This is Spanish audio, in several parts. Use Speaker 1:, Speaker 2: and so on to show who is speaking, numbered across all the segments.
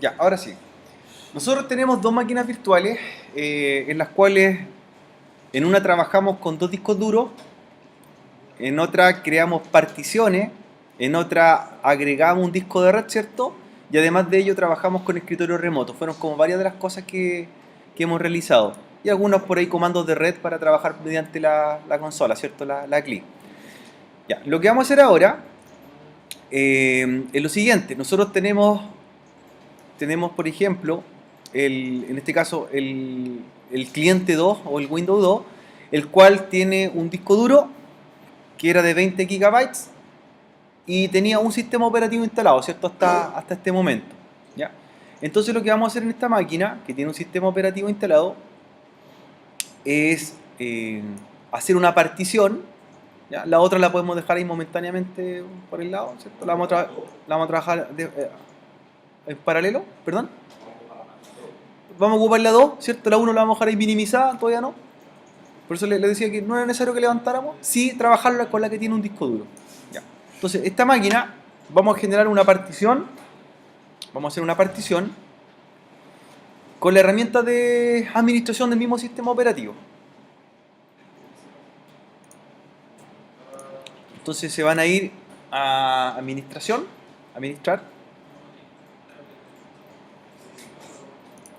Speaker 1: Ya, ahora sí. Nosotros tenemos dos máquinas virtuales en las cuales en una trabajamos con dos discos duros, en otra creamos particiones, en otra agregamos un disco de red, ¿cierto? Y además de ello trabajamos con escritorio remoto. Fueron como varias de las cosas que hemos realizado. Y algunos por ahí comandos de red para trabajar mediante la consola, ¿cierto? La CLI. Ya, lo que vamos a hacer ahora es lo siguiente. Nosotros tenemos por ejemplo, en este caso, el cliente 2 o el Windows 2, el cual tiene un disco duro que era de 20 gigabytes y tenía un sistema operativo instalado, ¿cierto? Hasta este momento, ¿ya? Entonces lo que vamos a hacer en esta máquina, que tiene un sistema operativo instalado, es hacer una partición, ¿ya? La otra la podemos dejar ahí momentáneamente por el lado, ¿cierto? La vamos a trabajar en paralelo, perdón. Vamos a ocupar la 2, ¿cierto? La 1 la vamos a dejar ahí minimizada, todavía no. Por eso le decía que no era necesario que levantáramos, sí trabajarla con la que tiene un disco duro. Ya. Entonces, esta máquina, vamos a generar una partición, vamos a hacer una partición con la herramienta de administración del mismo sistema operativo. Entonces se van a ir a administración, administrar,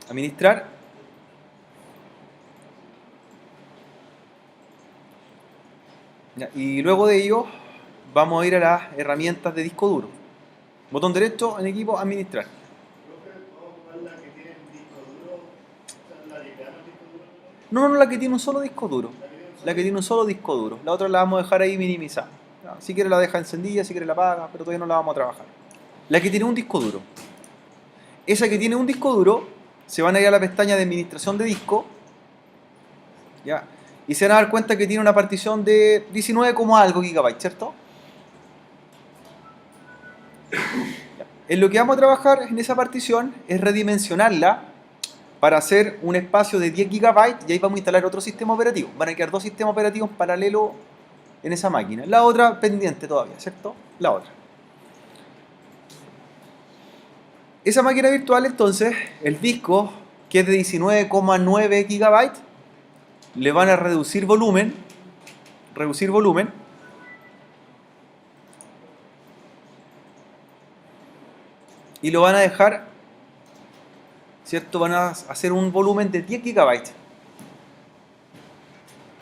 Speaker 1: administrar, ya, y luego de ello vamos a ir a las herramientas de disco duro. Botón derecho en equipo, administrar. No, no, la que tiene un solo disco duro. La que tiene un solo disco duro. La otra la vamos a dejar ahí minimizada. Ya, si quiere la deja encendida, si quiere la apaga, pero todavía no la vamos a trabajar. La que tiene un disco duro. Esa que tiene un disco duro, se van a ir a la pestaña de administración de disco, ¿ya? Y se van a dar cuenta que tiene una partición de 19, algo gigabytes, ¿cierto? En lo que vamos a trabajar en esa partición es redimensionarla para hacer un espacio de 10 gigabytes y ahí vamos a instalar otro sistema operativo. Van a quedar dos sistemas operativos paralelos en esa máquina. La otra pendiente todavía, ¿cierto? La otra. Esa máquina virtual entonces, el disco, que es de 19,9 gigabytes, le van a reducir volumen, y lo van a dejar, ¿cierto? Van a hacer un volumen de 10 gigabytes.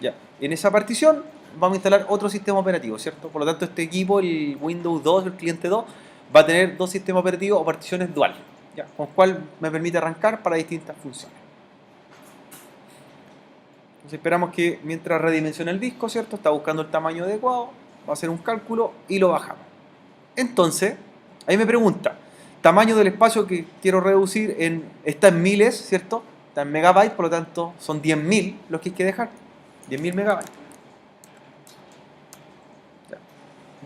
Speaker 1: Ya, en esa partición vamos a instalar otro sistema operativo, ¿cierto? Por lo tanto, este equipo, el Windows 2, el cliente 2, va a tener dos sistemas operativos o particiones dual, ¿ya? Con lo cual me permite arrancar para distintas funciones. Entonces esperamos que mientras redimensiona el disco, ¿cierto? Está buscando el tamaño adecuado, va a hacer un cálculo y lo bajamos. Entonces, ahí me pregunta, tamaño del espacio que quiero reducir está en miles, ¿cierto? Está en megabytes, por lo tanto son 10.000 los que hay que dejar. 10.000 megabytes.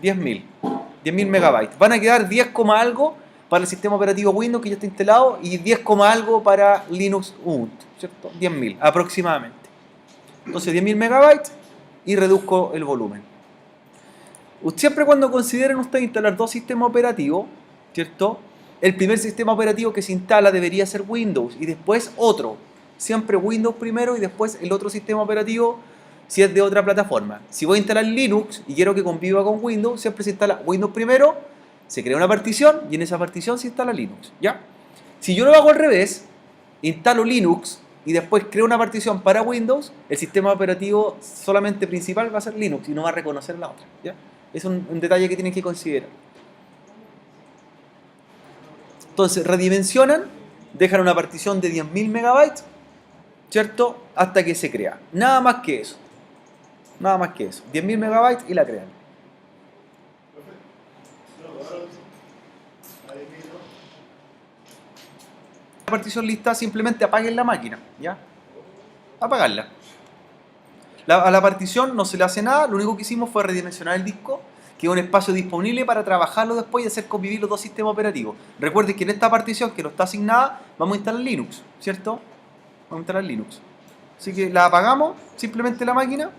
Speaker 1: 10.000 megabytes. Van a quedar 10, algo para el sistema operativo Windows que ya está instalado y 10, algo para Linux Ubuntu, ¿cierto? 10.000 aproximadamente. Entonces 10.000 megabytes y reduzco el volumen. Siempre cuando consideren ustedes instalar dos sistemas operativos, ¿cierto? El primer sistema operativo que se instala debería ser Windows y después otro. Siempre Windows primero y después el otro sistema operativo si es de otra plataforma. Si voy a instalar Linux y quiero que conviva con Windows, siempre se instala Windows primero, se crea una partición y en esa partición se instala Linux, ¿ya? Si yo lo hago al revés, instalo Linux y después creo una partición para Windows, el sistema operativo solamente principal va a ser Linux y no va a reconocer la otra, ¿ya? Es un detalle que tienen que considerar. Entonces, redimensionan, dejan una partición de 10.000 megabytes, ¿cierto? Hasta que se crea. Nada más que eso. Nada más que eso. 10.000 megabytes y la crean. La partición lista, simplemente apaguen la máquina, ¿ya? Apagarla. A la partición no se le hace nada, lo único que hicimos fue redimensionar el disco, que es un espacio disponible para trabajarlo después y hacer convivir los dos sistemas operativos. Recuerden que en esta partición que no está asignada, vamos a instalar Linux, ¿cierto? Vamos a instalar Linux. Así que la apagamos, simplemente la máquina,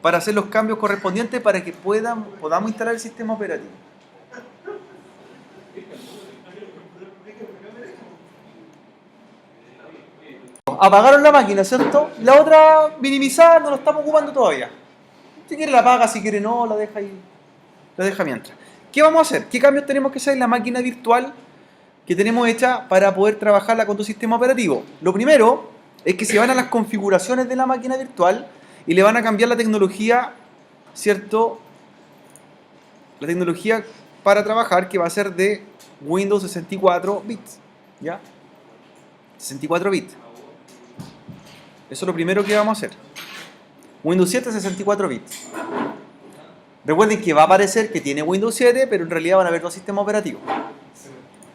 Speaker 1: para hacer los cambios correspondientes para que podamos instalar el sistema operativo. Apagaron la máquina, ¿cierto? La otra minimizada no la estamos ocupando todavía. Si quiere la apaga, si quiere no, la deja ahí. La deja mientras. ¿Qué vamos a hacer? ¿Qué cambios tenemos que hacer en la máquina virtual que tenemos hecha para poder trabajarla con tu sistema operativo? Lo primero es que se van a las configuraciones de la máquina virtual y le van a cambiar la tecnología, ¿cierto? La tecnología para trabajar, que va a ser de Windows 64 bits, ¿ya? 64 bits. Eso es lo primero que vamos a hacer. Windows 7 64 bits. Recuerden que va a aparecer que tiene Windows 7, pero en realidad van a haber dos sistemas operativos.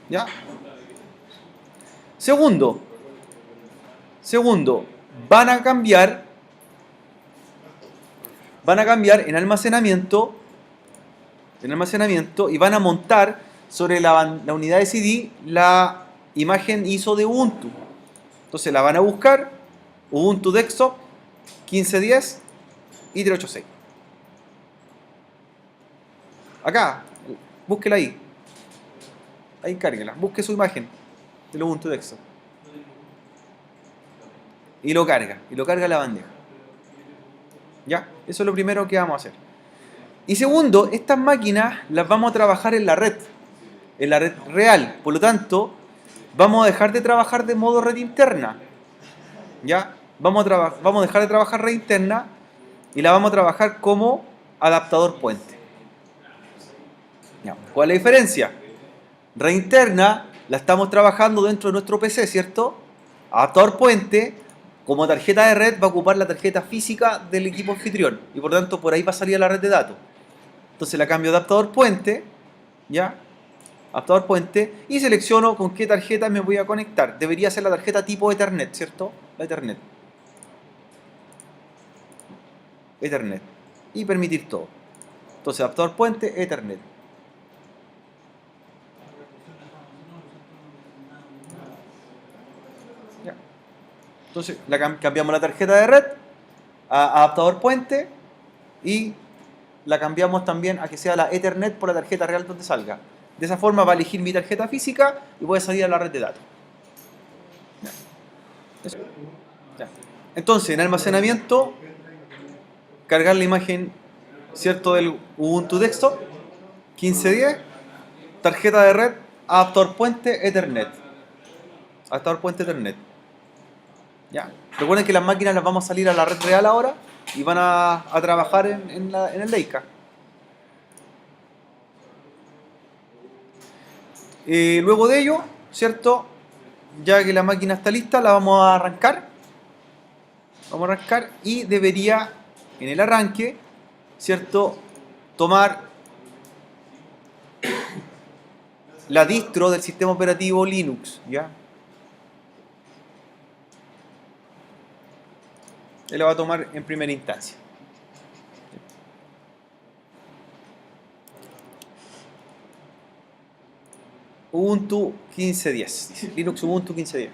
Speaker 1: ¿Ya? Segundo, van a cambiar en almacenamiento y van a montar sobre la unidad de CD la imagen ISO de Ubuntu. Entonces la van a buscar, Ubuntu Desktop 15.10 y 386. Acá, búsquela ahí. Ahí cárguela, busque su imagen del Ubuntu Desktop. Y lo carga a la bandeja. ¿Ya? Eso es lo primero que vamos a hacer. Y segundo, estas máquinas las vamos a trabajar en la red real. Por lo tanto, vamos a dejar de trabajar de modo red interna. ¿Ya? Vamos a dejar de trabajar red interna y la vamos a trabajar como adaptador puente. ¿Ya? ¿Cuál es la diferencia? Red interna la estamos trabajando dentro de nuestro PC, ¿cierto? Adaptador puente, como tarjeta de red, va a ocupar la tarjeta física del equipo anfitrión y por lo tanto por ahí va a salir a la red de datos. Entonces la cambio de adaptador puente, ¿ya? Adaptador puente, y selecciono con qué tarjeta me voy a conectar. Debería ser la tarjeta tipo Ethernet, ¿cierto? La Ethernet. Ethernet. Y permitir todo. Entonces adaptador puente, Ethernet. ¿Ya? Entonces cambiamos la tarjeta de red a adaptador puente y la cambiamos también a que sea la Ethernet por la tarjeta real donde salga. De esa forma va a elegir mi tarjeta física y voy a salir a la red de datos. Ya. Entonces, en almacenamiento, cargar la imagen, ¿cierto?, del Ubuntu Desktop 15.10, tarjeta de red, adaptador puente, Ethernet. Adaptador puente, Ethernet. ¿Ya? Recuerden que las máquinas las vamos a salir a la red real ahora y van a trabajar en el Leica. Luego de ello, ¿cierto? Ya que la máquina está lista, la vamos a arrancar. Vamos a arrancar y debería, en el arranque, ¿cierto?, tomar la distro del sistema operativo Linux, ¿ya? Él la va a tomar en primera instancia. Ubuntu 15.10. Linux Ubuntu 15.10.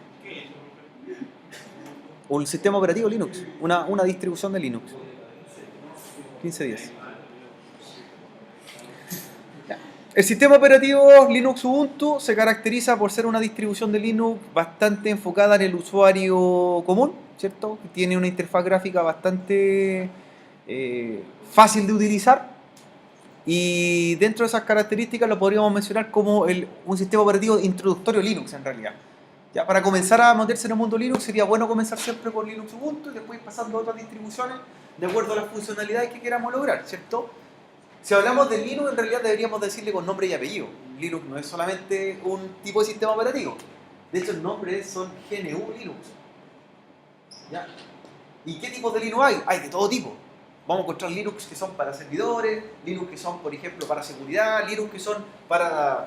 Speaker 1: Un sistema operativo Linux. Una distribución de Linux. 15.10. El sistema operativo Linux Ubuntu se caracteriza por ser una distribución de Linux bastante enfocada en el usuario común, ¿cierto? Tiene una interfaz gráfica bastante fácil de utilizar. Y dentro de esas características lo podríamos mencionar como un sistema operativo introductorio Linux en realidad. Ya, para comenzar a meterse en el mundo Linux sería bueno comenzar siempre por Linux Ubuntu y después pasando a otras distribuciones de acuerdo a las funcionalidades que queramos lograr, ¿cierto? Si hablamos de Linux en realidad deberíamos decirle con nombre y apellido. Linux no es solamente un tipo de sistema operativo. De hecho el nombre son GNU Linux. ¿Ya? ¿Y qué tipos de Linux hay? Hay de todo tipo. Vamos a encontrar Linux que son para servidores, Linux que son, por ejemplo, para seguridad, Linux que son para,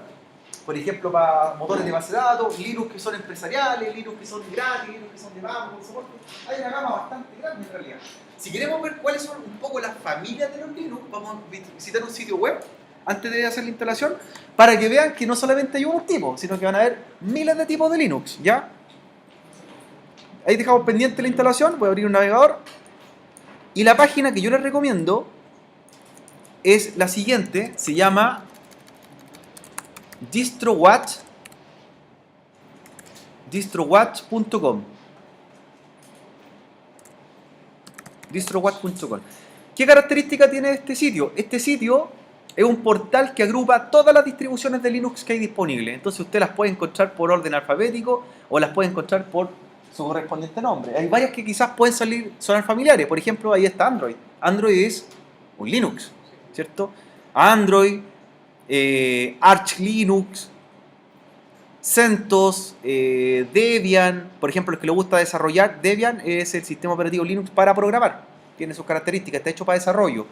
Speaker 1: por ejemplo, para motores de base de datos, Linux que son empresariales, Linux que son gratis, Linux que son de pago, de soporte. Hay una gama bastante grande en realidad. Si queremos ver cuáles son un poco las familias de los Linux, vamos a visitar un sitio web antes de hacer la instalación para que vean que no solamente hay un tipo, sino que van a haber miles de tipos de Linux, ¿ya? Ahí dejamos pendiente la instalación, voy a abrir un navegador. Y la página que yo les recomiendo es la siguiente, se llama distrowatch.org. distrowatch.com. distrowatch.com. ¿Qué característica tiene este sitio? Este sitio es un portal que agrupa todas las distribuciones de Linux que hay disponibles. Entonces usted las puede encontrar por orden alfabético o las puede encontrar por su correspondiente nombre. Hay varias que quizás pueden sonar familiares. Por ejemplo, ahí está Android. Android es un Linux, ¿cierto? Android, Arch Linux, CentOS, Debian. Por ejemplo, los que les gusta desarrollar, Debian es el sistema operativo Linux para programar. Tiene sus características, está hecho para desarrollo.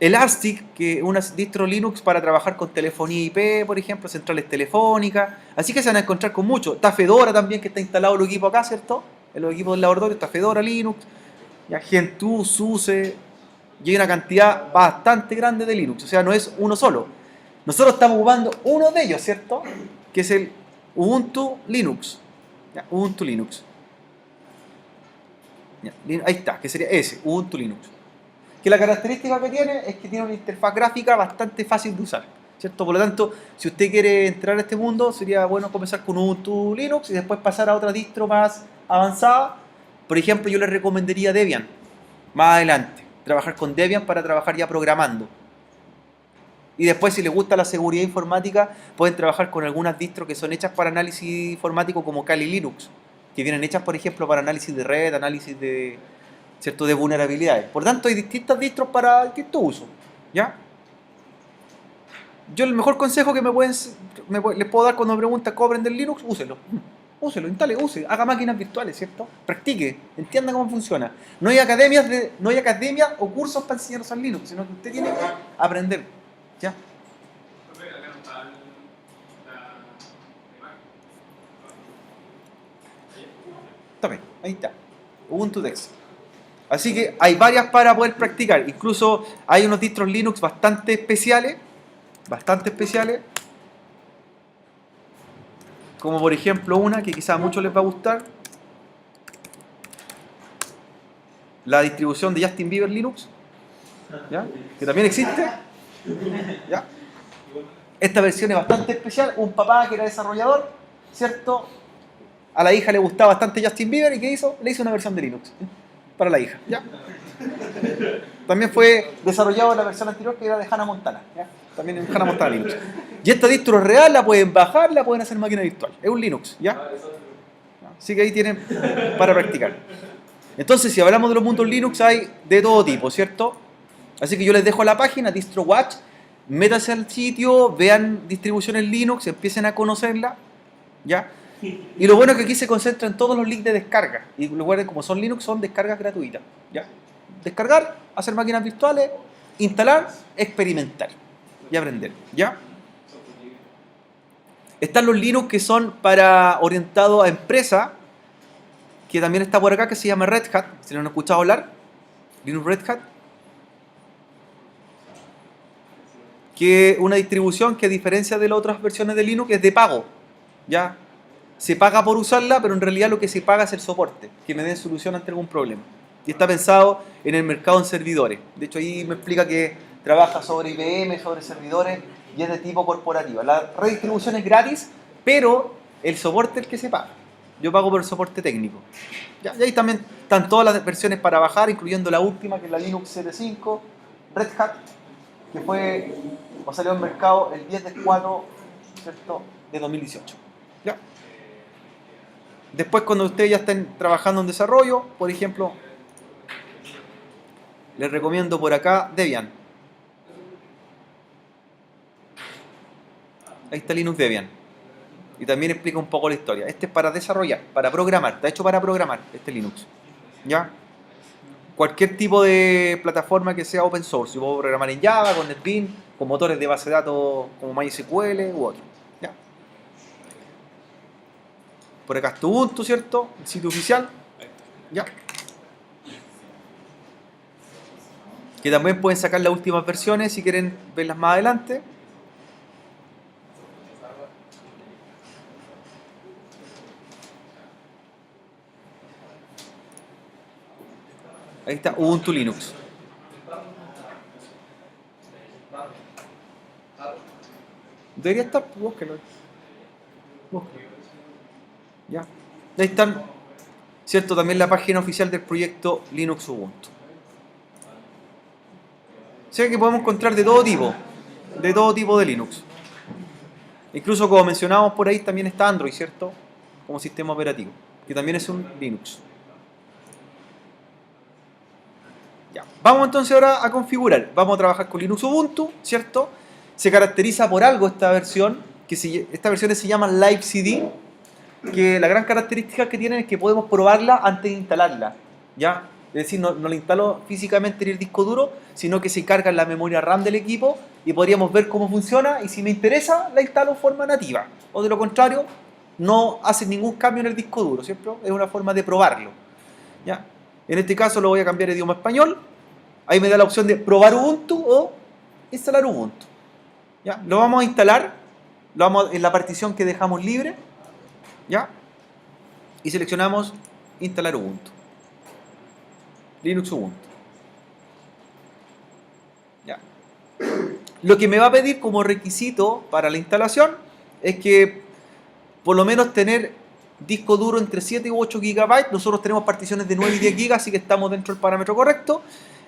Speaker 1: Elastic, que es una distro Linux para trabajar con telefonía IP, por ejemplo, centrales telefónicas. Así que se van a encontrar con mucho. Está Fedora también, que está instalado en los equipos acá, ¿cierto? En los equipos del laboratorio está Fedora Linux, ya Gentoo, SUSE, y hay una cantidad bastante grande de Linux. O sea, no es uno solo. Nosotros estamos ocupando uno de ellos, ¿cierto? Que es el Ubuntu Linux. Ya, Ubuntu Linux. Ya, ahí está, que sería ese, Ubuntu Linux. Que la característica que tiene es que tiene una interfaz gráfica bastante fácil de usar, ¿cierto? Por lo tanto, si usted quiere entrar a este mundo, sería bueno comenzar con Ubuntu Linux y después pasar a otra distro más avanzada. Por ejemplo, yo le recomendaría Debian, más adelante. Trabajar con Debian para trabajar ya programando. Y después, si les gusta la seguridad informática, pueden trabajar con algunas distros que son hechas para análisis informático como Kali Linux, que vienen hechas, por ejemplo, para análisis de red, análisis de, ¿cierto?, de vulnerabilidades. Por tanto, hay distintas distros para distintos usos, ¿ya? Yo el mejor consejo que les puedo dar cuando me preguntan cómo aprender Linux, úselo. Úselo, instale, haga máquinas virtuales, ¿cierto? Practique, entienda cómo funciona. No hay academias o cursos para enseñar a usar Linux, sino que usted tiene que aprender, ¿ya? Tome, ahí está. Ubuntu Dex. Así que hay varias para poder practicar. Incluso hay unos distros Linux bastante especiales. Como por ejemplo una que quizás a muchos les va a gustar. La distribución de Justin Bieber Linux. ¿Ya? Que también existe. ¿Ya? Esta versión es bastante especial. Un papá que era desarrollador, ¿cierto? A la hija le gustaba bastante Justin Bieber y ¿qué hizo? Le hizo una versión de Linux para la hija. ¿Ya? También fue desarrollado la versión anterior que era de Hannah Montana. ¿Ya? También en Hannah Montana Linux. Y esta distro es real, la pueden bajar, la pueden hacer en máquina virtual. Es un Linux. ¿Ya? Así que ahí tienen para practicar. Entonces, si hablamos de los mundos Linux, hay de todo tipo, ¿cierto? Así que yo les dejo la página, DistroWatch. Métanse al sitio, vean distribuciones Linux, empiecen a conocerla. ¿Ya? Y lo bueno es que aquí se concentran todos los links de descarga. Y recuerden, como son Linux, son descargas gratuitas. ¿Ya? Descargar, hacer máquinas virtuales, instalar, experimentar y aprender. ¿Ya? Están los Linux que son para orientados a empresa, que también está por acá, que se llama Red Hat. ¿Se lo han escuchado hablar? Linux Red Hat. Que es una distribución que, a diferencia de las otras versiones de Linux, es de pago. ¿Ya? Se paga por usarla, pero en realidad lo que se paga es el soporte, que me den solución ante algún problema. Y está pensado en el mercado en servidores. De hecho, ahí me explica que trabaja sobre IBM, sobre servidores, y es de tipo corporativa. La redistribución es gratis, pero el soporte es el que se paga. Yo pago por el soporte técnico. ¿Ya? Y ahí también están todas las versiones para bajar, incluyendo la última, que es la Linux 7.5, Red Hat, que fue o salió al mercado el 10 del 4, ¿cierto?, de 2018. ¿Ya? Después, cuando ustedes ya estén trabajando en desarrollo, por ejemplo, les recomiendo por acá Debian. Ahí está Linux Debian. Y también explica un poco la historia. Este es para desarrollar, para programar. Está hecho para programar este Linux. ¿Ya? Cualquier tipo de plataforma que sea open source. Yo puedo programar en Java, con NetBeans, con motores de base de datos como MySQL u otro. ¿Ya? Por acá está Ubuntu, ¿cierto? El sitio oficial. ¿Ya? Que también pueden sacar las últimas versiones si quieren verlas más adelante. Ahí está Ubuntu Linux. Debería estar, búsquenlo. Búscalo. ¿Ya? Ahí están, ¿cierto? También la página oficial del proyecto Linux Ubuntu. O sea que podemos encontrar de todo tipo de Linux. Incluso como mencionábamos por ahí también está Android, ¿cierto? Como sistema operativo, que también es un Linux. Ya. Vamos entonces ahora a configurar. Vamos a trabajar con Linux Ubuntu, ¿cierto? Se caracteriza por algo esta versión, esta versión se llama Live CD, que la gran característica que tienen es que podemos probarla antes de instalarla, ¿ya? Es decir, no la instalo físicamente en el disco duro, sino que se carga en la memoria RAM del equipo y podríamos ver cómo funciona y si me interesa la instalo en forma nativa. O de lo contrario, no hace ningún cambio en el disco duro, ¿cierto? Es una forma de probarlo, ¿ya? En este caso lo voy a cambiar a idioma español. Ahí me da la opción de probar Ubuntu o instalar Ubuntu, ¿ya? Lo vamos a instalar, lo vamos en la partición que dejamos libre, ¿ya? Y seleccionamos instalar Ubuntu. Linux Ubuntu. ¿Ya? Lo que me va a pedir como requisito para la instalación es que por lo menos tener disco duro entre 7 u 8 GB. Nosotros tenemos particiones de 9 y 10 GB, así que estamos dentro del parámetro correcto.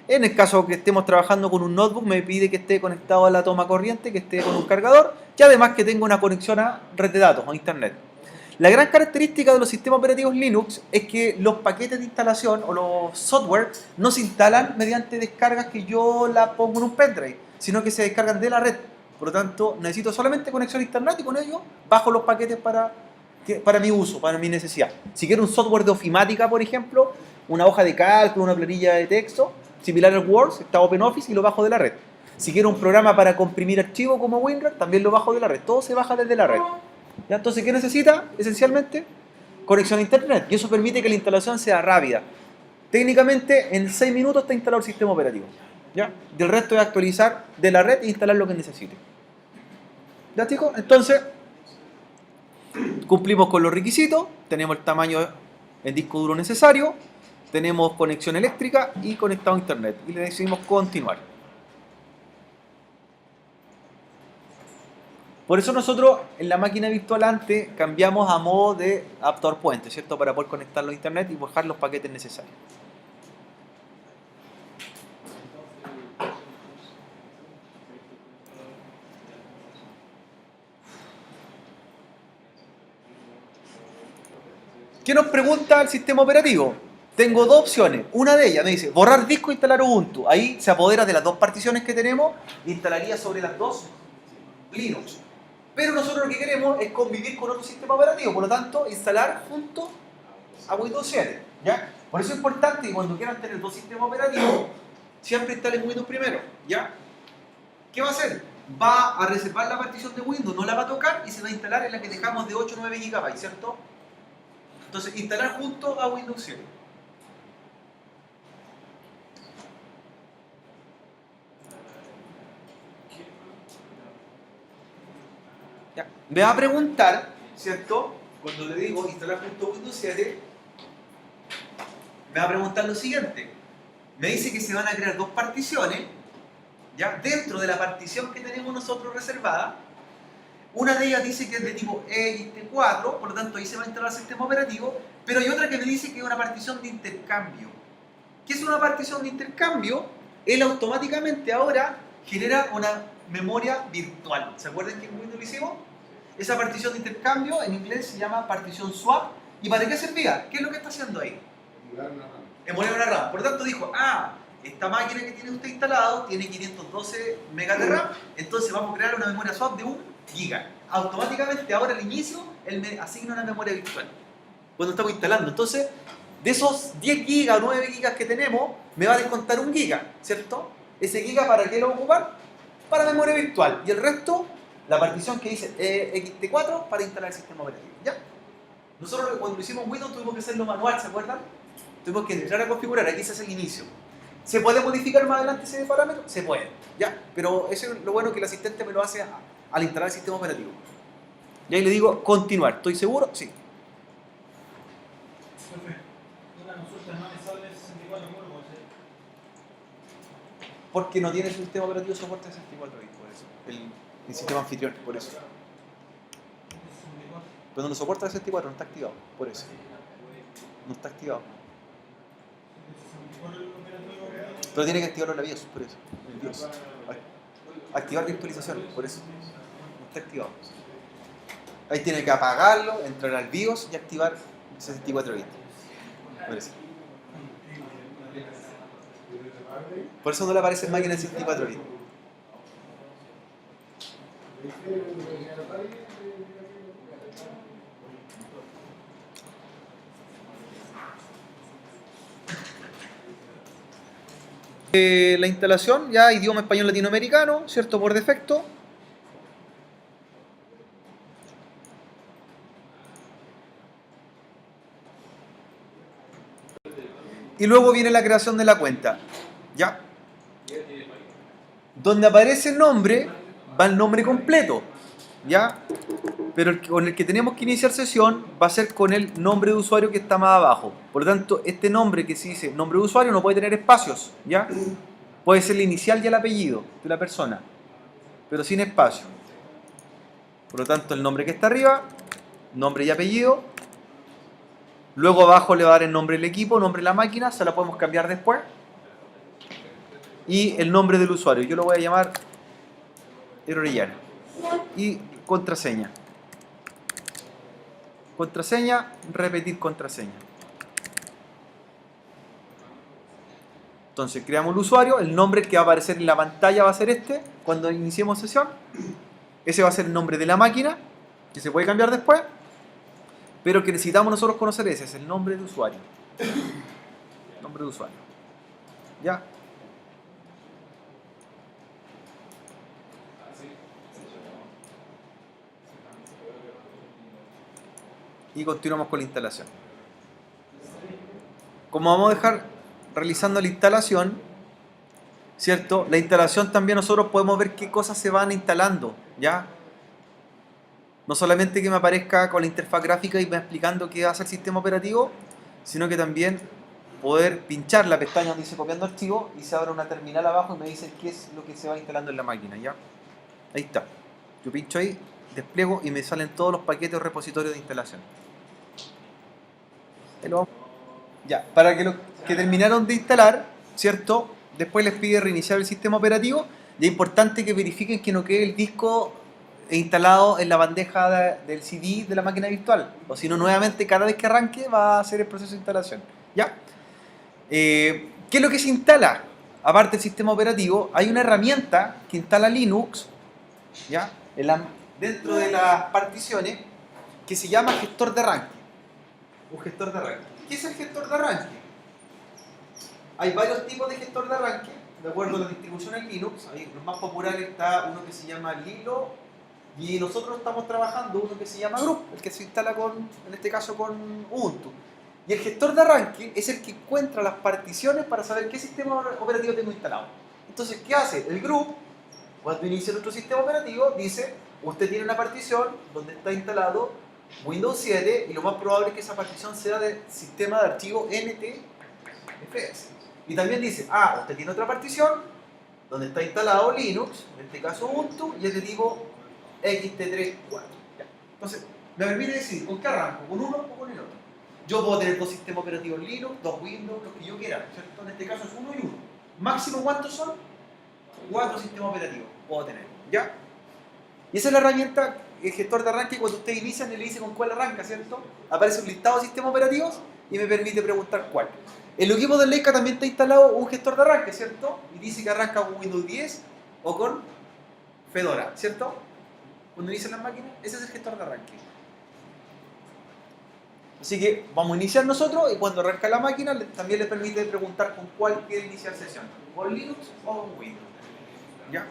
Speaker 1: En el caso que estemos trabajando con un notebook, me pide que esté conectado a la toma corriente, que esté con un cargador y además que tenga una conexión a red de datos, a internet. La gran característica de los sistemas operativos Linux es que los paquetes de instalación o los software no se instalan mediante descargas que yo la pongo en un pendrive, sino que se descargan de la red. Por lo tanto, necesito solamente conexión a internet y con ello bajo los paquetes para mi uso, para mi necesidad. Si quiero un software de ofimática, por ejemplo, una hoja de cálculo, una planilla de texto, similar al Word, está OpenOffice y lo bajo de la red. Si quiero un programa para comprimir archivos como WinRAR, también lo bajo de la red. Todo se baja desde la red. ¿Ya? Entonces, ¿qué necesita? Esencialmente, conexión a internet. Y eso permite que la instalación sea rápida. Técnicamente, en 6 minutos está instalado el sistema operativo. ¿Ya? Del resto es actualizar de la red e instalar lo que necesite. ¿Ya, chicos? Entonces, cumplimos con los requisitos. Tenemos el tamaño en disco duro necesario. Tenemos conexión eléctrica y conectado a internet. Y le decidimos continuar. Por eso nosotros en la máquina virtual antes cambiamos a modo de adaptador puente, ¿cierto? Para poder conectarlo a internet y bajar los paquetes necesarios. ¿Qué nos pregunta el sistema operativo? Tengo dos opciones. Una de ellas me dice borrar disco e instalar Ubuntu. Ahí se apodera de las dos particiones que tenemos e instalaría sobre las dos Linux. Pero nosotros lo que queremos es convivir con otro sistema operativo, por lo tanto, instalar junto a Windows 7. ¿Ya? Por eso es importante que cuando quieran tener dos sistemas operativos, siempre instalen Windows primero. ¿Ya? ¿Qué va a hacer? Va a reservar la partición de Windows, no la va a tocar y se va a instalar en la que dejamos de 8 o 9 GB, ¿cierto? Entonces, instalar junto a Windows 7. ¿Ya? Me va a preguntar, ¿cierto? Cuando le digo instalar junto a Windows 7, me va a preguntar lo siguiente. Me dice que se van a crear dos particiones, ¿ya? Dentro de la partición que tenemos nosotros reservada. Una de ellas dice que es de tipo ext4, por lo tanto ahí se va a instalar el sistema operativo, pero hay otra que me dice que es una partición de intercambio. ¿Qué es una partición de intercambio? Él automáticamente ahora genera una memoria virtual. ¿Se acuerdan que en Windows lo hicimos? Esa partición de intercambio en inglés se llama partición swap. ¿Y para qué servía? ¿Qué es lo que está haciendo ahí? Emular una RAM. Por lo tanto dijo, esta máquina que tiene usted instalado tiene 512 megas de RAM, entonces vamos a crear una memoria swap de 1 giga. Automáticamente ahora al inicio él me asigna una memoria virtual cuando estamos instalando. Entonces, de esos 10 gigas o 9 gigas que tenemos, me va a descontar 1 giga, ¿cierto? Ese giga, ¿para qué lo va a ocupar? Para memoria virtual. Y el resto, la partición que dice ext4 para instalar el sistema operativo. ¿Ya? Nosotros cuando lo hicimos en Windows tuvimos que hacerlo manual, ¿se acuerdan? Tuvimos que entrar a configurar, aquí se hace el inicio. ¿Se puede modificar más adelante ese parámetro? Se puede, ¿ya? Pero eso es lo bueno, que el asistente me lo hace al instalar el sistema operativo. Y ahí le digo continuar. ¿Estoy seguro? Sí.
Speaker 2: Una consulta no me sale 64 bits,
Speaker 1: Porque no tiene su sistema operativo soporte 64 bits, por eso. El sistema anfitrión, por eso. Pero no soporta el 64, no está activado, por eso. No está activado. Pero tiene que activarlo en la BIOS, por eso. En el BIOS. Activar virtualización, por eso. No está activado. Ahí tiene que apagarlo, entrar al BIOS y activar 64 bits. Por eso. Por eso no le aparece en máquina de 64 bits. La instalación, ya idioma español latinoamericano, ¿cierto? Por defecto. Y luego viene la creación de la cuenta. ¿Ya? Donde aparece el nombre, va el nombre completo. ¿Ya? Pero con el que tenemos que iniciar sesión va a ser con el nombre de usuario que está más abajo. Por lo tanto, este nombre que se dice nombre de usuario no puede tener espacios. ¿Ya? Puede ser el inicial y el apellido de la persona, pero sin espacio. Por lo tanto, el nombre que está arriba, nombre y apellido. Luego abajo le va a dar el nombre del equipo, nombre de la máquina, se la podemos cambiar después. Y el nombre del usuario, yo lo voy a llamar Orellana. Y contraseña. Contraseña, repetir contraseña. Entonces creamos el usuario, el nombre que va a aparecer en la pantalla va a ser este, cuando iniciemos sesión. Ese va a ser el nombre de la máquina, que se puede cambiar después. Pero que necesitamos nosotros conocer ese, es el nombre de usuario. Nombre de usuario. ¿Ya? Y continuamos con la instalación. Como vamos a dejar realizando la instalación, ¿cierto? La instalación también nosotros podemos ver qué cosas se van instalando, ¿ya? No solamente que me aparezca con la interfaz gráfica y me explicando qué hace el sistema operativo, sino que también poder pinchar la pestaña donde dice copiando archivo y se abre una terminal abajo y me dice qué es lo que se va instalando en la máquina, ¿ya? Ahí está. Yo pincho ahí, despliego y me salen todos los paquetes o repositorios de instalación. Ya, para que los que terminaron de instalar, ¿cierto? Después les pide reiniciar el sistema operativo y es importante que verifiquen que no quede el disco instalado en la bandeja del CD de la máquina virtual. O si no, nuevamente cada vez que arranque va a hacer el proceso de instalación. ¿Ya? ¿Qué es lo que se instala? Aparte del sistema operativo, hay una herramienta que instala Linux, ¿ya? Dentro de las particiones, que se llama gestor de arranque. Un gestor de arranque. ¿Qué es el gestor de arranque? Hay varios tipos de gestor de arranque, de acuerdo a la distribución en Linux. Los más populares está uno que se llama Lilo, y nosotros estamos trabajando uno que se llama Group, el que se instala en este caso con Ubuntu. Y el gestor de arranque es el que encuentra las particiones para saber qué sistema operativo tengo instalado. Entonces, ¿qué hace? El Group, cuando inicia nuestro sistema operativo, dice, usted tiene una partición donde está instalado Windows 7 y lo más probable es que esa partición sea del sistema de archivo NTFS. Y también dice, usted tiene otra partición donde está instalado Linux, en este caso Ubuntu, y es de tipo XT34. Entonces, me permite decir, ¿con qué arranco? ¿Con uno o con el otro? Yo puedo tener dos sistemas operativos Linux, dos Windows, los que yo quiera, ¿cierto? En este caso es uno y uno. ¿Máximo cuántos son? 4 sistemas operativos puedo tener, ¿ya? Y esa es la herramienta, el gestor de arranque, cuando usted inicia le dice con cuál arranca, ¿cierto? Aparece un listado de sistemas operativos y me permite preguntar cuál. En el equipo de Leica también está instalado un gestor de arranque, ¿cierto? Y dice que arranca con Windows 10 o con Fedora, ¿cierto? Cuando inician las máquinas, ese es el gestor de arranque. Así que vamos a iniciar nosotros y cuando arranca la máquina también le permite preguntar con cuál quiere iniciar sesión. ¿Con Linux o con Windows? ¿Ya?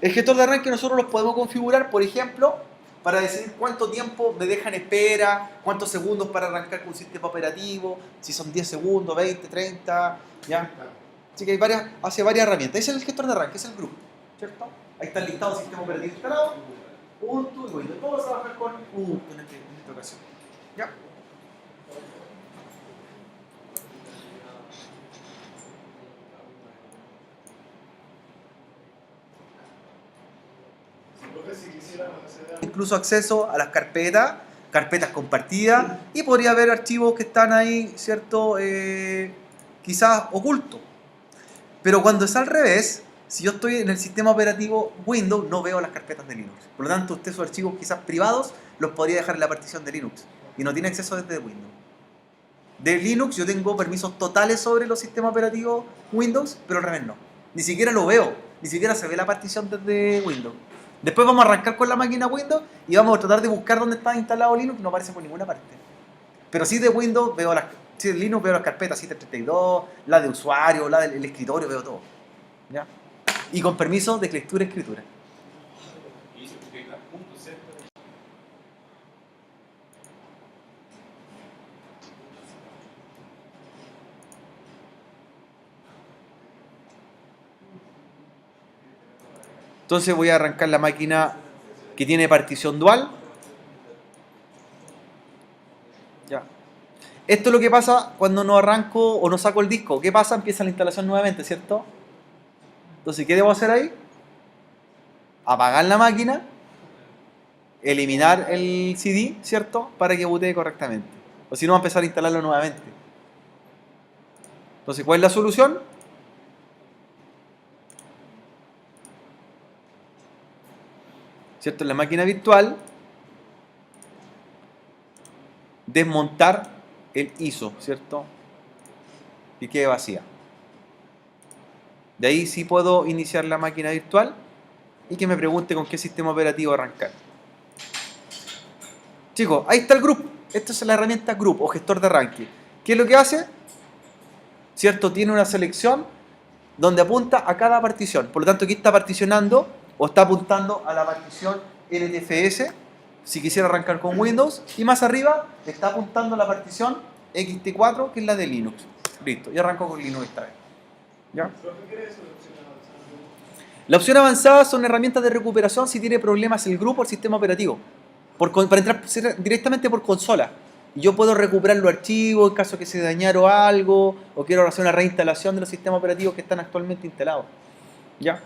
Speaker 1: El gestor de arranque nosotros los podemos configurar, por ejemplo, para decidir cuánto tiempo me dejan espera, cuántos segundos para arrancar con un sistema operativo, si son 10 segundos, 20, 30, ¿ya? Así que hace varias herramientas. Ese es el gestor de arranque, es el grupo, ¿cierto? Ahí está el listado de sistema operativo instalado, Ubuntu y Windows. Vamos a trabajar con Ubuntu en esta ocasión, ¿ya?
Speaker 3: Profe, si
Speaker 1: incluso acceso a las carpetas compartidas, y podría haber archivos que están ahí, ¿cierto? Quizás ocultos. Pero cuando es al revés, si yo estoy en el sistema operativo Windows, no veo las carpetas de Linux. Por lo tanto, usted sus archivos quizás privados los podría dejar en la partición de Linux y no tiene acceso desde Windows. De Linux yo tengo permisos totales sobre los sistemas operativos Windows, pero al revés no. Ni siquiera lo veo, ni siquiera se ve la partición desde Windows. Después vamos a arrancar con la máquina Windows y vamos a tratar de buscar dónde está instalado Linux, no aparece por ninguna parte. Pero sí de Windows veo sí de Linux veo las carpetas, sí 32, la de usuario, la del escritorio, veo todo. ¿Ya? Y con permiso de lectura y escritura. Entonces voy a arrancar la máquina que tiene partición dual. Ya. Esto es lo que pasa cuando no arranco o no saco el disco. ¿Qué pasa? Empieza la instalación nuevamente, ¿cierto? Entonces, ¿qué debo hacer ahí? Apagar la máquina, eliminar el CD, ¿cierto? Para que bootee correctamente. O si no, va a empezar a instalarlo nuevamente. Entonces, ¿cuál es la solución? ¿Cierto? En la máquina virtual, desmontar el ISO, ¿cierto? Y quede vacía. De ahí sí puedo iniciar la máquina virtual y que me pregunte con qué sistema operativo arrancar. Chicos, ahí está el group. Esta es la herramienta group o gestor de arranque. ¿Qué es lo que hace? ¿Cierto? Tiene una selección donde apunta a cada partición. Por lo tanto, aquí está particionando o está apuntando a la partición NTFS si quisiera arrancar con Windows, y más arriba está apuntando a la partición XT4, que es la de Linux. Listo, y arranco con Linux esta vez. ¿Ya? La opción avanzada son herramientas de recuperación si tiene problemas el grupo o el sistema operativo. Para entrar directamente por consola. Yo puedo recuperar los archivos en caso que se dañaron algo, o quiero hacer una reinstalación de los sistemas operativos que están actualmente instalados. ¿Ya?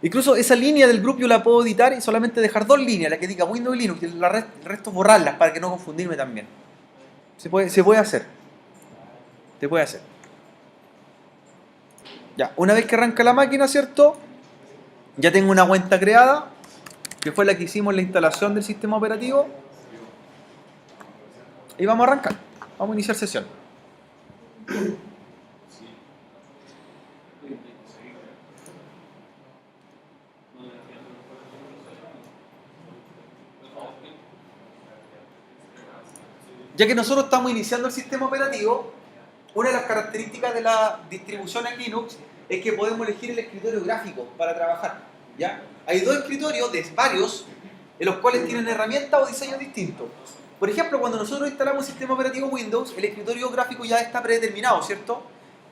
Speaker 1: Incluso esa línea del grupo yo la puedo editar y solamente dejar dos líneas, la que diga Windows y Linux, y el resto borrarlas para que no confundirme también. Se puede hacer. Se puede hacer. Ya, una vez que arranca la máquina, ¿cierto? Ya tengo una cuenta creada, que fue la que hicimos en la instalación del sistema operativo. Y vamos a arrancar. Vamos a iniciar sesión. Ya que nosotros estamos iniciando el sistema operativo, una de las características de la distribución en Linux es que podemos elegir el escritorio gráfico para trabajar. ¿Ya? Hay dos escritorios de varios en los cuales tienen herramientas o diseños distintos. Por ejemplo, cuando nosotros instalamos el sistema operativo Windows, el escritorio gráfico ya está predeterminado, ¿cierto?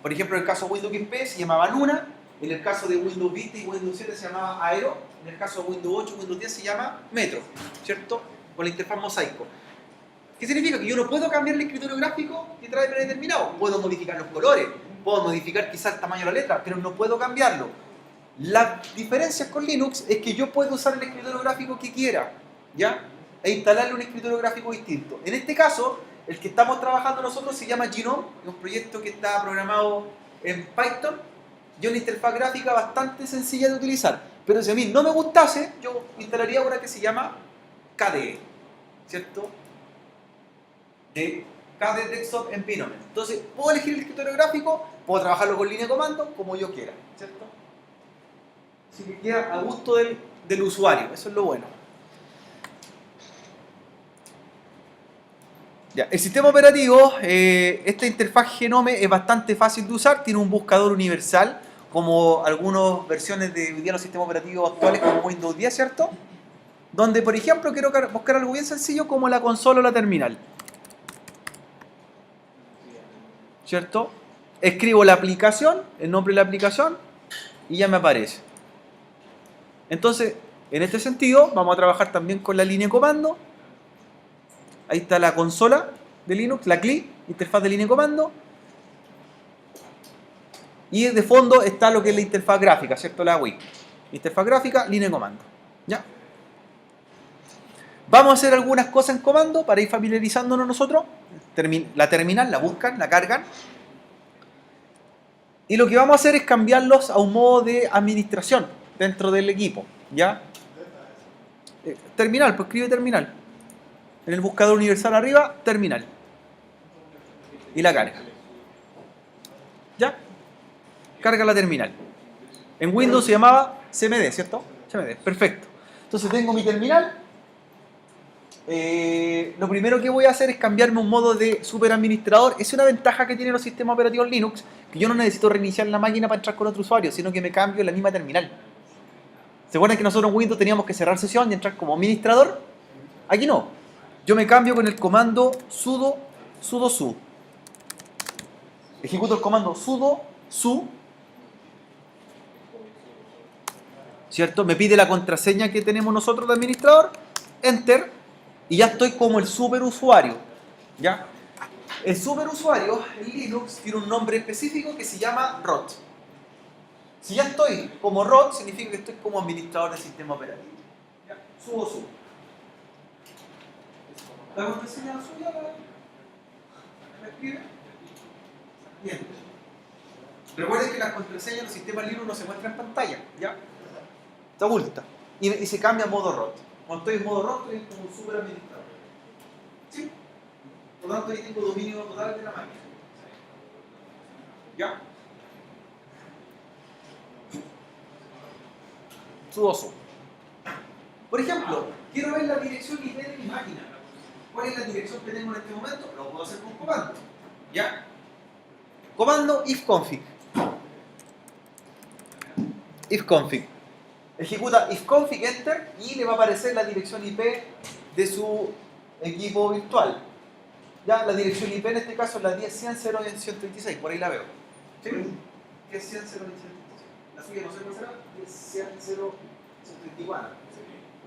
Speaker 1: Por ejemplo, en el caso de Windows XP se llamaba Luna, en el caso de Windows Vista y Windows 7 se llamaba Aero, en el caso de Windows 8 y Windows 10 se llama Metro, ¿cierto? Con la interfaz mosaico. ¿Qué significa? Que yo no puedo cambiar el escritorio gráfico que trae predeterminado. Puedo modificar los colores, puedo modificar quizás el tamaño de la letra, pero no puedo cambiarlo. La diferencia con Linux es que yo puedo usar el escritorio gráfico que quiera, ¿ya? E instalarle un escritorio gráfico distinto. En este caso, el que estamos trabajando nosotros se llama Genome, es un proyecto que está programado en Python y una interfaz gráfica bastante sencilla de utilizar. Pero si a mí no me gustase, yo instalaría una que se llama KDE, ¿cierto? De KDE Desktop Environment. Entonces, puedo elegir el escritorio gráfico, puedo trabajarlo con línea de comando, como yo quiera, ¿cierto? Así que queda a gusto del usuario, eso es lo bueno. Ya, el sistema operativo, esta interfaz Genome es bastante fácil de usar, tiene un buscador universal, como algunas versiones de hoy día los sistemas operativos actuales como Windows 10, ¿cierto? Donde, por ejemplo, quiero buscar algo bien sencillo como la consola o la terminal. ¿Cierto? Escribo la aplicación, el nombre de la aplicación, y ya me aparece. Entonces, en este sentido, vamos a trabajar también con la línea de comando. Ahí está la consola de Linux, la CLI, interfaz de línea de comando. Y de fondo está lo que es la interfaz gráfica, ¿cierto? La WIC. Interfaz gráfica, línea de comando. ¿Ya? Vamos a hacer algunas cosas en comando para ir familiarizándonos nosotros. La terminal, la buscan, la cargan. Y lo que vamos a hacer es cambiarlos a un modo de administración dentro del equipo. ¿Ya? Terminal, pues escribe terminal. En el buscador universal arriba, terminal. Y la carga. ¿Ya? Carga la terminal. En Windows se llamaba CMD, ¿cierto? CMD, perfecto. Entonces tengo mi terminal. Lo primero que voy a hacer es cambiarme un modo de superadministrador. Es una ventaja que tienen los sistemas operativos Linux, que yo no necesito reiniciar la máquina para entrar con otro usuario, sino que me cambio en la misma terminal. ¿Se acuerdan que nosotros en Windows teníamos que cerrar sesión y entrar como administrador? Aquí no. Yo me cambio con el comando sudo su. Ejecuto el comando sudo su. ¿Cierto? Me pide la contraseña que tenemos nosotros de administrador. Enter. Y ya estoy como el superusuario. ¿Ya? El superusuario en Linux tiene un nombre específico que se llama root. Si ya estoy como root, significa que estoy como administrador del sistema operativo. ¿Ya? Sudo su. La contraseña suya la escribe. Bien. Recuerden que las contraseñas en los sistemas Linux no se muestran en pantalla. ¿Ya? Está oculta. Y se cambia a modo root. Cuando estoy en modo root, estoy como un super administrador. ¿Sí? Por lo tanto, ahí tengo dominio total de la máquina. ¿Ya? Sudo su. Por ejemplo, quiero ver la dirección IP de mi máquina. ¿Cuál es la dirección que tengo en este momento? Lo puedo hacer con comando. ¿Ya? Comando ifconfig. Ifconfig. Ejecuta ifconfig enter y le va a aparecer la dirección IP de su equipo virtual. Ya, la dirección IP en este caso es la 10.100.0.126, por ahí la veo. ¿Sí? 10.100.0.126. La suya no sé cuál será. 10.100.134.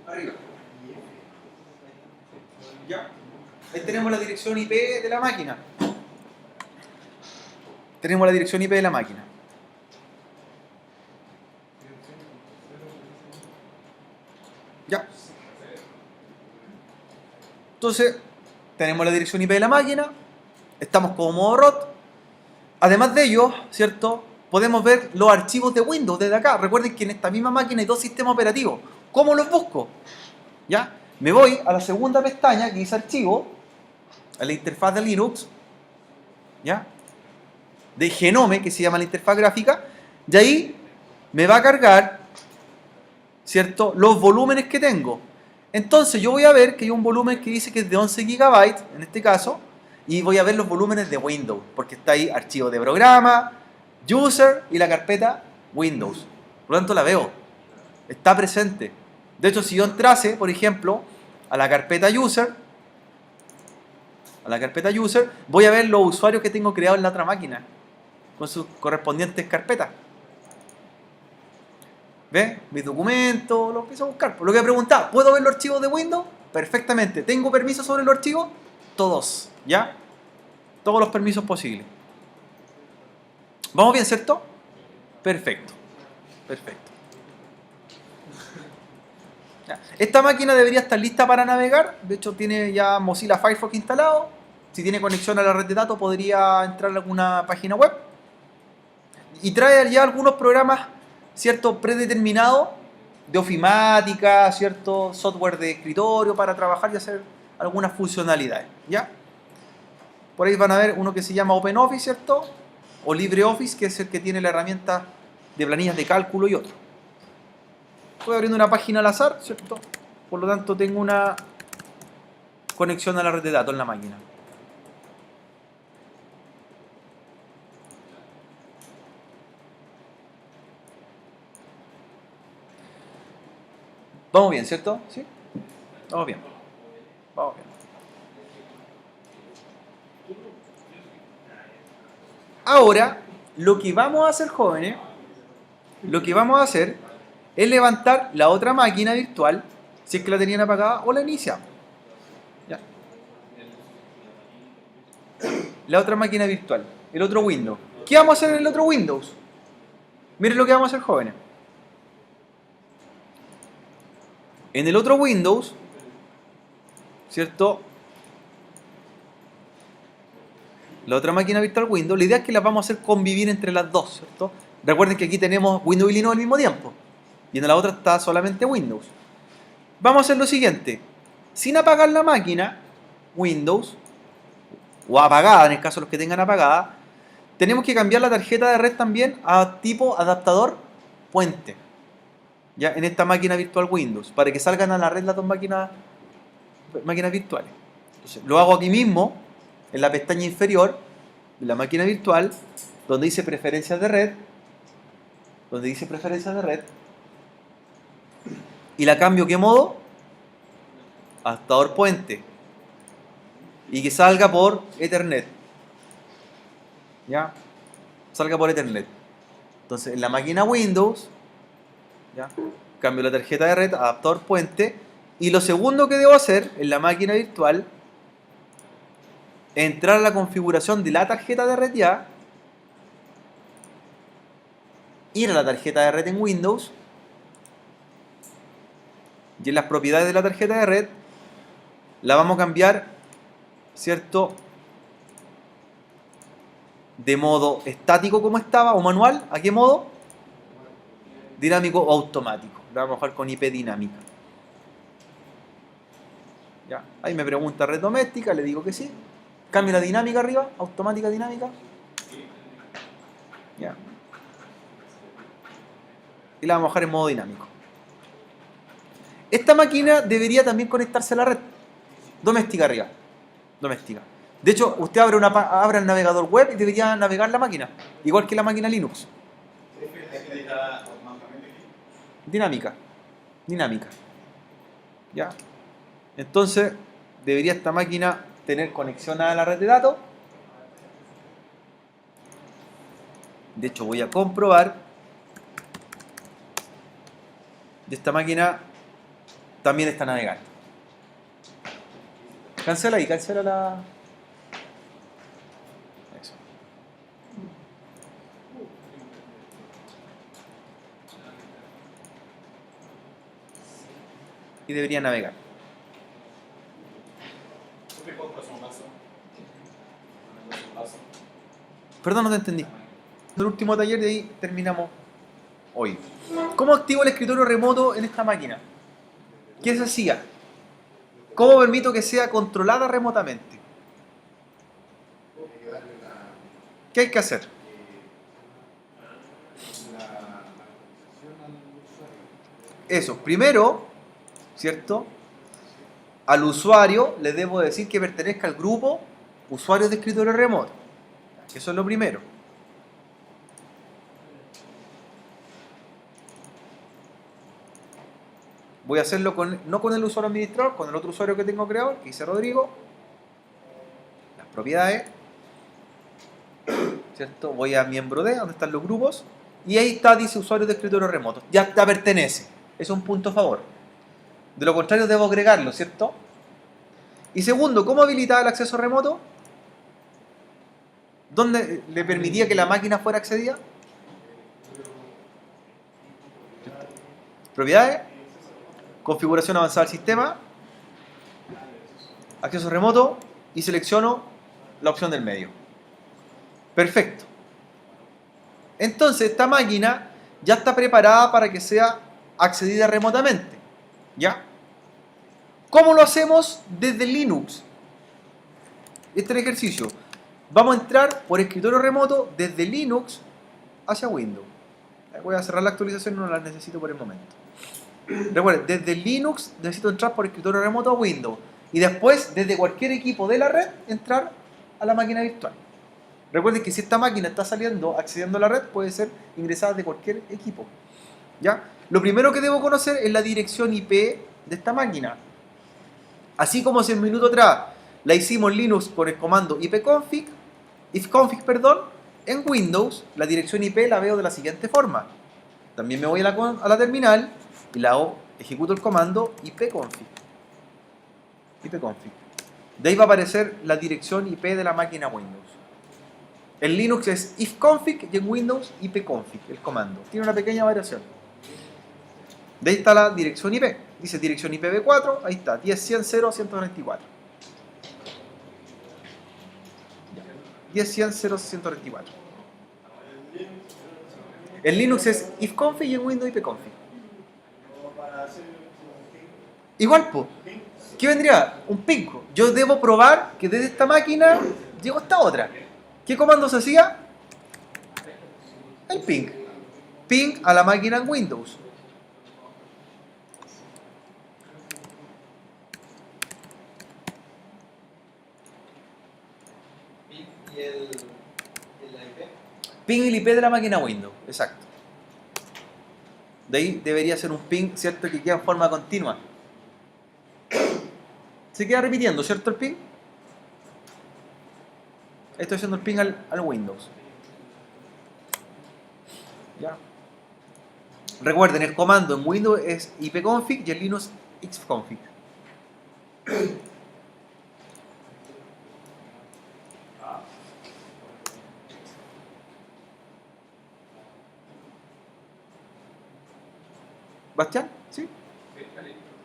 Speaker 1: Arriba. ¿Ya? Ahí tenemos la dirección IP de la máquina. Tenemos la dirección IP de la máquina. ¿Ya? Entonces, tenemos la dirección IP de la máquina. Estamos como modo root. Además de ello, ¿cierto? Podemos ver los archivos de Windows desde acá. Recuerden que en esta misma máquina hay dos sistemas operativos. ¿Cómo los busco? ¿Ya? Me voy a la segunda pestaña que dice archivo, a la interfaz de Linux, ¿ya? De Genome, que se llama la interfaz gráfica, y ahí me va a cargar, ¿cierto?, los volúmenes que tengo. Entonces yo voy a ver que hay un volumen que dice que es de 11 GB, en este caso, y voy a ver los volúmenes de Windows, porque está ahí archivo de programa, user y la carpeta Windows. Por lo tanto la veo, está presente. De hecho, si yo entrase, por ejemplo, a la carpeta user, voy a ver los usuarios que tengo creados en la otra máquina, con sus correspondientes carpetas. ¿Ve? Mis documentos, lo empiezo a buscar. Por lo que he preguntado, ¿puedo ver los archivos de Windows? Perfectamente. ¿Tengo permiso sobre los archivos? Todos, ¿ya? Todos los permisos posibles. ¿Vamos bien, cierto? Perfecto. Perfecto. Ya. Esta máquina debería estar lista para navegar. De hecho, tiene ya Mozilla Firefox instalado. Si tiene conexión a la red de datos, podría entrar a alguna página web. Y trae ya algunos programas, ¿cierto?, predeterminados de ofimática, ¿cierto?, software de escritorio para trabajar y hacer algunas funcionalidades, ¿ya? Por ahí van a ver uno que se llama OpenOffice, ¿cierto?, o LibreOffice, que es el que tiene la herramienta de planillas de cálculo y otro. Estoy abriendo una página al azar, ¿cierto? Por lo tanto, tengo una conexión a la red de datos en la máquina. Vamos bien, ¿cierto? ¿Sí? Vamos bien. Vamos bien. Ahora, lo que vamos a hacer, jóvenes, lo que vamos a hacer es levantar la otra máquina virtual, si es que la tenían apagada, o la iniciamos. ¿Ya? La otra máquina virtual, el otro Windows. ¿Qué vamos a hacer en el otro Windows? Miren lo que vamos a hacer, jóvenes. En el otro Windows, ¿cierto? La otra máquina virtual Windows, la idea es que las vamos a hacer convivir entre las dos, ¿cierto? Recuerden que aquí tenemos Windows y Linux al mismo tiempo. Y en la otra está solamente Windows. Vamos a hacer lo siguiente. Sin apagar la máquina, Windows, o apagada en el caso de los que tengan apagada, tenemos que cambiar la tarjeta de red también a tipo adaptador puente. Ya en esta máquina virtual Windows, para que salgan a la red las dos máquinas virtuales. Entonces, lo hago aquí mismo, en la pestaña inferior de la máquina virtual, donde dice preferencias de red, y la cambio ¿qué modo? Adaptador puente. Y que salga por Ethernet. ¿Ya? Salga por Ethernet. Entonces, en la máquina Windows, ¿ya? Cambio la tarjeta de red, adaptador puente. Y lo segundo que debo hacer en la máquina virtual, entrar a la configuración de la tarjeta de red ya, ir a la tarjeta de red en Windows, y en las propiedades de la tarjeta de red, la vamos a cambiar, ¿cierto? De modo estático como estaba, o manual, ¿a qué modo? Dinámico o automático. La vamos a jugar con IP dinámica. ¿Ya? Ahí me pregunta red doméstica, le digo que sí. Cambio la dinámica arriba, automática dinámica. ¿Ya? Y la vamos a dejar en modo dinámico. Esta máquina debería también conectarse a la red doméstica arriba. Doméstica. De hecho, usted abre el navegador web y debería navegar la máquina, igual que la máquina Linux. Dinámica. Dinámica. ¿Ya? Entonces, debería esta máquina tener conexión a la red de datos. De hecho, voy a comprobar. Y esta máquina también está navegando. Cancela ahí, cancela la... Eso. Y debería navegar. Perdón, no te entendí. El último taller de ahí terminamos hoy. ¿Cómo activo el escritorio remoto en esta máquina? ¿Qué se hacía? ¿Cómo permito que sea controlada remotamente? ¿Qué hay que hacer? Eso, primero, ¿cierto? Al usuario le debo decir que pertenezca al grupo usuarios de escritorio remoto. Eso es lo primero. Voy a hacerlo no con el usuario administrador, con el otro usuario que tengo creado, que dice Rodrigo. Las propiedades. ¿Cierto? Voy a miembro de, donde están los grupos. Y ahí está, dice usuario de escritorio remoto. Ya te pertenece. Eso es un punto a favor. De lo contrario, debo agregarlo, ¿cierto? Y segundo, ¿cómo habilitaba el acceso remoto? ¿Dónde le permitía que la máquina fuera accedida? Propiedades. Configuración avanzada del sistema. Acceso remoto. Y selecciono la opción del medio. Perfecto. Entonces esta máquina ya está preparada para que sea accedida remotamente. ¿Ya? ¿Cómo lo hacemos desde Linux? Este es el ejercicio. Vamos a entrar por escritorio remoto desde Linux hacia Windows. Voy a cerrar la actualización, no la necesito por el momento. Recuerden, desde Linux necesito entrar por escritorio remoto a Windows. Y después, desde cualquier equipo de la red, entrar a la máquina virtual. Recuerden que si esta máquina está accediendo a la red, puede ser ingresada de cualquier equipo. ¿Ya? Lo primero que debo conocer es la dirección IP de esta máquina. Así como hace un minuto atrás la hicimos en Linux con el comando ifconfig, en Windows la dirección IP la veo de la siguiente forma. También me voy a la terminal y ejecuto el comando ipconfig. De ahí va a aparecer la dirección IP de la máquina Windows. En Linux es ifconfig y en Windows ipconfig, el comando. Tiene una pequeña variación. De ahí está la dirección IP. dice dirección IPv4, ahí está, 10.100.0.144. 10.100.0.144. En Linux es ifconfig y en Windows ipconfig. Igual, po. ¿Qué vendría? Un ping. Yo debo probar que desde esta máquina llego a esta otra. ¿Qué comando se hacía? El ping. Ping a la máquina en Windows.
Speaker 3: ¿Y el IP?
Speaker 1: Ping el IP de la máquina Windows, exacto. De ahí debería ser un ping, ¿cierto? Que queda en forma continua. Se queda repitiendo, ¿cierto? El ping. Estoy haciendo el ping al Windows. ¿Ya? Recuerden, el comando en Windows es ipconfig y en Linux xconfig. ¿Bastián? ¿Sí?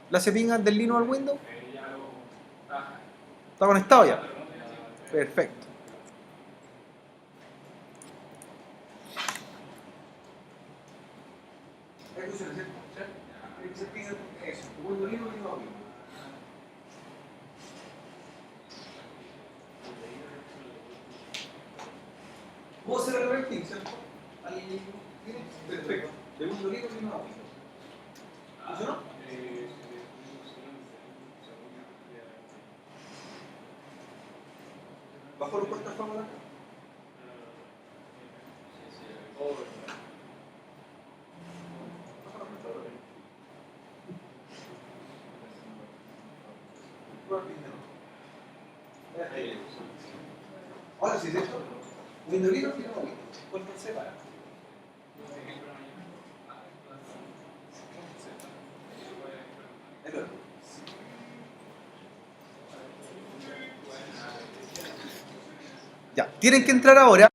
Speaker 1: ¿La hace ping del Linux al Windows? ¿Está conectado ya? Perfecto. ¿Puedo hacer el ping, cierto? Perfecto. De Windows Linux y no ¿funcionó? ¿Bajo los puestos fórmula? Ahora sí, ¿cierto? Windows Linux y no Windows. ¿Cuál se separa? Ya, tienen que entrar ahora.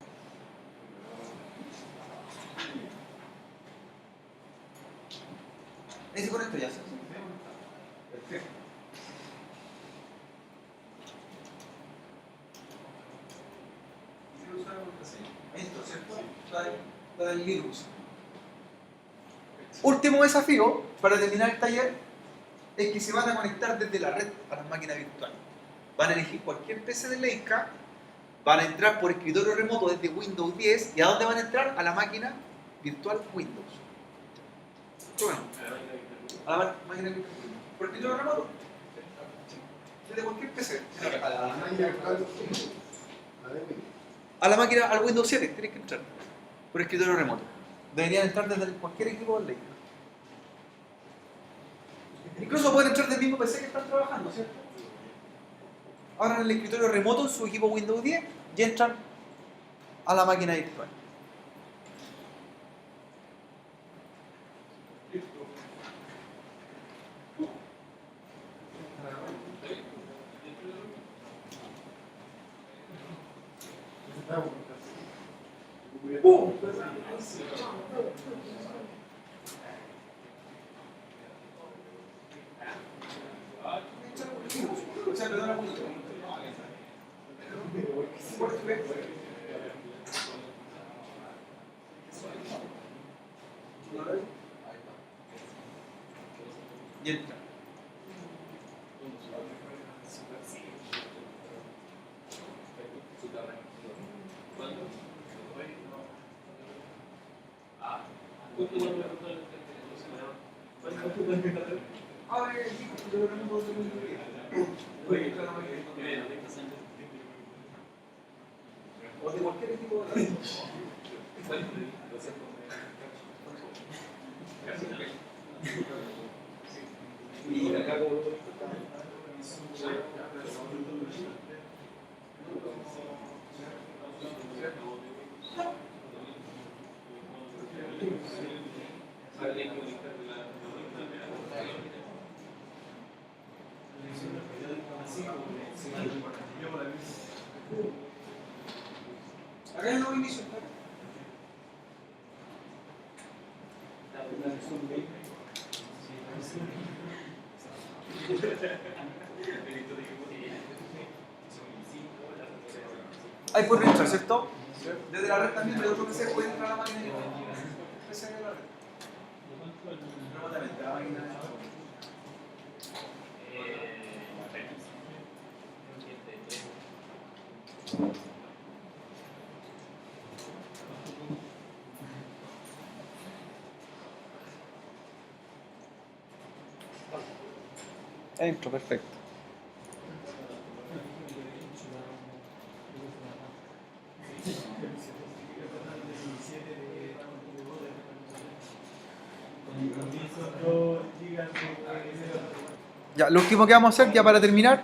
Speaker 1: Ahí se conecta ya. Perfecto. Esto, ¿cierto? Está en Linux. Último desafío para terminar el taller es que se van a conectar desde la red a las máquinas virtuales. Van a elegir cualquier PC de Leica, van a entrar por escritorio remoto desde Windows 10 y ¿a dónde van a entrar? A la máquina virtual Windows. Bueno, a la máquina virtual Windows. ¿Por escritorio remoto? Desde cualquier PC. A la máquina, al Windows 7 tienes que entrar por escritorio remoto. Deberían entrar desde cualquier equipo de Leica. Incluso pueden entrar del mismo PC que están trabajando, ¿cierto? Ahora en el escritorio remoto en su equipo Windows 10 y entran a la máquina virtual. Y entra. Ahora el escritorio remoto de Windows 10. O de cualquier equipo de y acá como acá es el nuevo inicio. Ahí puede entrar, ¿cierto? Desde la red también, de otro PC puede entrar a la máquina. PC de la red. Remotamente, la máquina. Entro, perfecto. Ya, lo último que vamos a hacer, ya para terminar,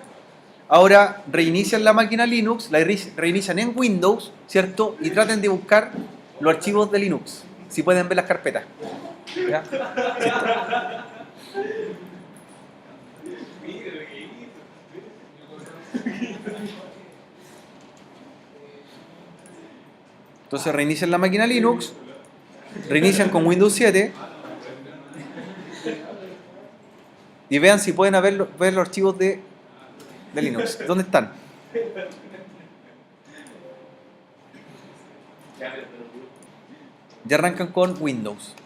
Speaker 1: ahora reinician la máquina Linux, la reinician en Windows, ¿cierto? Y traten de buscar los archivos de Linux, si pueden ver las carpetas. ¿Ya? Entonces reinician la máquina Linux, reinician con Windows 7 y vean si pueden ver los archivos de Linux. ¿Dónde están? Ya arrancan con Windows.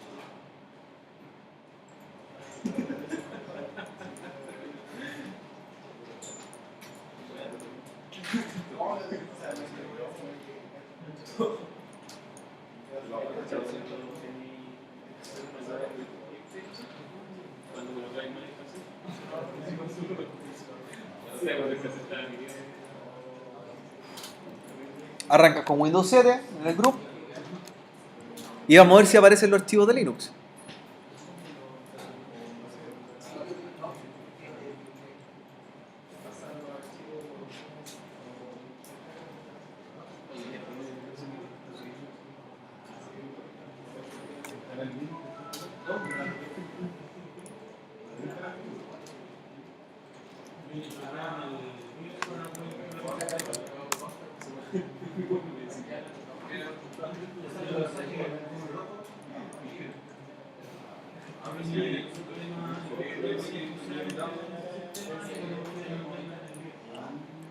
Speaker 1: Arranca con Windows 7 en el grupo y vamos a ver si aparecen los archivos de Linux.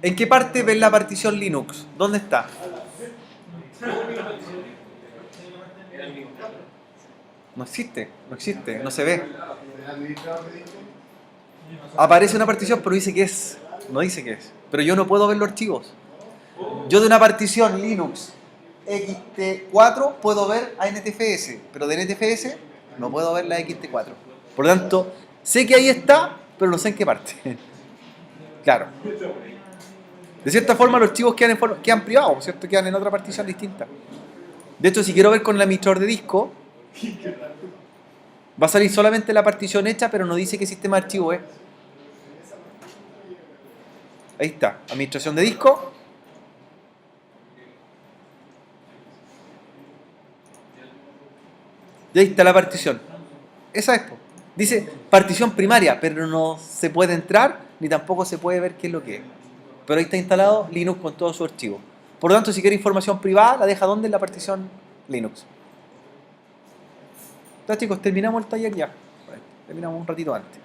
Speaker 1: ¿En qué parte ven la partición Linux? ¿Dónde está? No existe, no se ve. Aparece una partición, pero dice que es. No dice que es. Pero yo no puedo ver los archivos. Yo de una partición Linux XT4 puedo ver a NTFS, pero de NTFS no puedo ver la XT4. Por lo tanto, sé que ahí está, pero no sé en qué parte. Claro. De cierta forma los archivos quedan privados, ¿cierto? Quedan en otra partición distinta. De hecho, si quiero ver con el administrador de disco, va a salir solamente la partición hecha, pero no dice qué sistema de archivo es. Ahí está, administración de disco. Y ahí está la partición. Esa es, dice partición primaria, pero no se puede entrar ni tampoco se puede ver qué es lo que es. Pero ahí está instalado Linux con todo su archivo. Por lo tanto, si quiere información privada, la deja ¿dónde? En la partición Linux. Entonces, chicos, terminamos el taller ya. Terminamos un ratito antes.